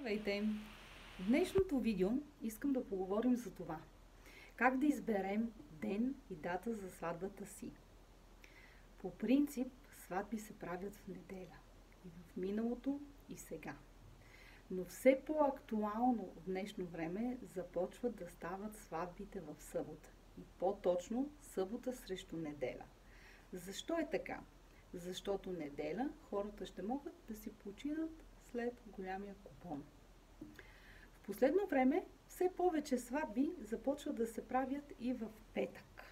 Здравейте! В днешното видео искам да поговорим за това. Как да изберем ден и дата за сватбата си. По принцип, сватби се правят в неделя. И в миналото, и сега. Но все по-актуално в днешно време започват да стават сватбите в събота. И по-точно събота срещу неделя. Защо е така? Защото неделя хората ще могат да си починат след голямия купон. В последно време все повече сватби започват да се правят и в петък.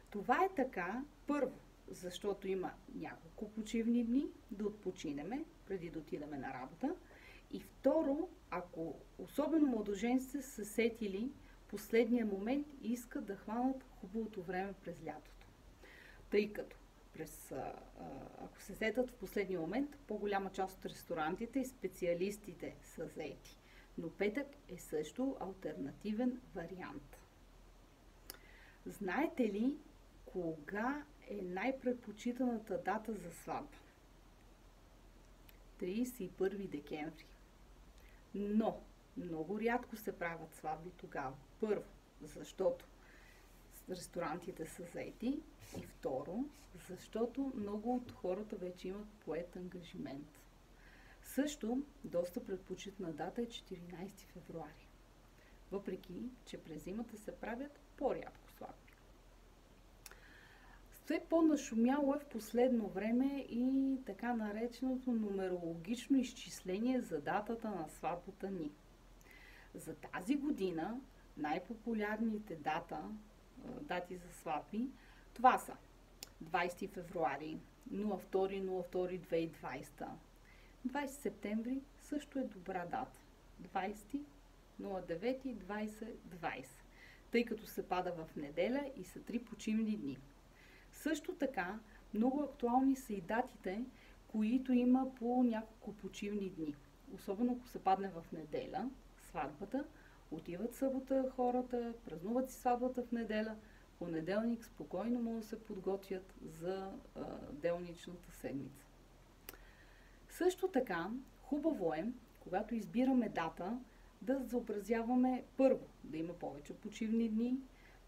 Това е така, първо, защото има няколко почивни дни да отпочинеме, преди да отидеме на работа. И второ, ако особено младоженците са сетили последния момент и искат да хванат хубавото време през лятото. Тъй като ако се сетят в последния момент, по-голяма част от ресторантите и специалистите са заети. Но петък е също алтернативен вариант. Знаете ли кога е най-предпочитаната дата за сватба? 31 декември. Но много рядко се правят сватби тогава. Първо, защото ресторантите са заети и второ, защото много от хората вече имат поет ангажимент. Също, доста предпочитана дата е 14 февруари. Въпреки, че през зимата се правят по-рядко сватби. Все по-нашумяло е в последно време и така нареченото нумерологично изчисление за датата на сватбата ни. За тази година най-популярните дати за сватби, това са 20 февруари, 02.02.2020. 20 септември също е добра дата. 20, 09, 20, 20. Тъй като се пада в неделя и са 3 почивни дни. Също така, много актуални са и датите, които има по няколко почивни дни. Особено ако се падне в неделя, сватбата, отиват събота хората, празнуват си сватбата в неделя, понеделник спокойно могат да се подготвят за делничната седмица. Също така, хубаво е, когато избираме дата, да заобразяваме първо, да има повече почивни дни.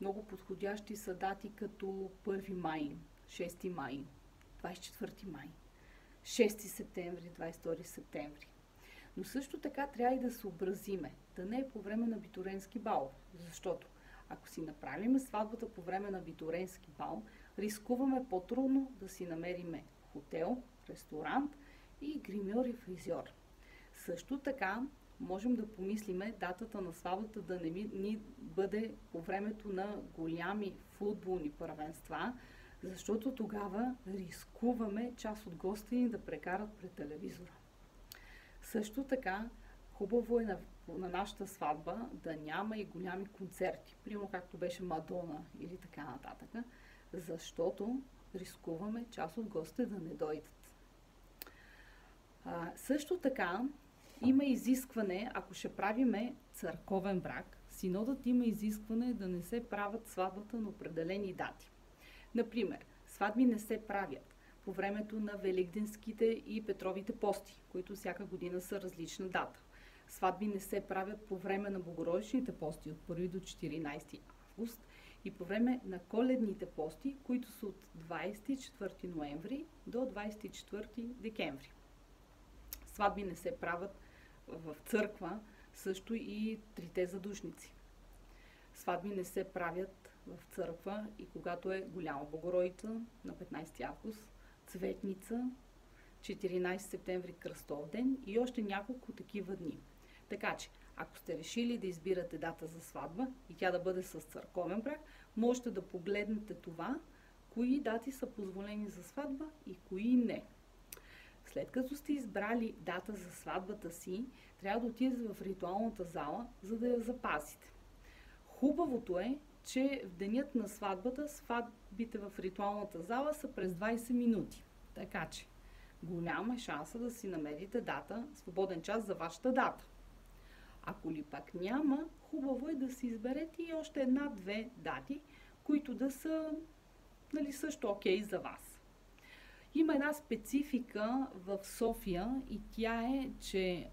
Много подходящи са дати като 1 май, 6 май, 24 май, 6 септември, 22 септември. Но също така трябва и да се образиме, да не е по време на абитуренски бал, защото ако си направим сватбата по време на абитуренски бал, рискуваме по-трудно да си намериме хотел, ресторант и гримьор и фризьор. Също така можем да помислиме датата на сватбата да не ни бъде по времето на голями футболни първенства, защото тогава рискуваме част от гостите ни да прекарат пред телевизора. Също така, хубаво е на нашата сватба да няма и голями концерти, примерно както беше Мадона или така нататък, защото рискуваме част от гостите да не дойдат. Също така, има изискване, ако ще правиме църковен брак, синодът има изискване да не се правят сватбата на определени дати. Например, сватби не се правят по времето на Великденските и Петровите пости, които всяка година са различна дата. Сватби не се правят по време на Богородичните пости от 1 до 14 август и по време на Коледните пости, които са от 24 ноември до 24 декември. Сватби не се правят в църква, също и трите задушници. Сватби не се правят в църква и когато е Голяма Богородица на 15 август, Цветница, 14 септември Кръстов ден и още няколко такива дни. Така че, ако сте решили да избирате дата за сватба и тя да бъде с църковен брак, можете да погледнете това, кои дати са позволени за сватба и кои не. След като сте избрали дата за сватбата си, трябва да отидете в ритуалната зала, за да я запазите. Хубавото е, че в денят на сватбата, сватбите в ритуалната зала са през 20 минути. Така че, голяма е шанса да си намерите дата, свободен час за вашата дата. Ако ли пак няма, хубаво е да си изберете и още 1-2 дати, които да са също окей за вас. Има една специфика в София и тя е, че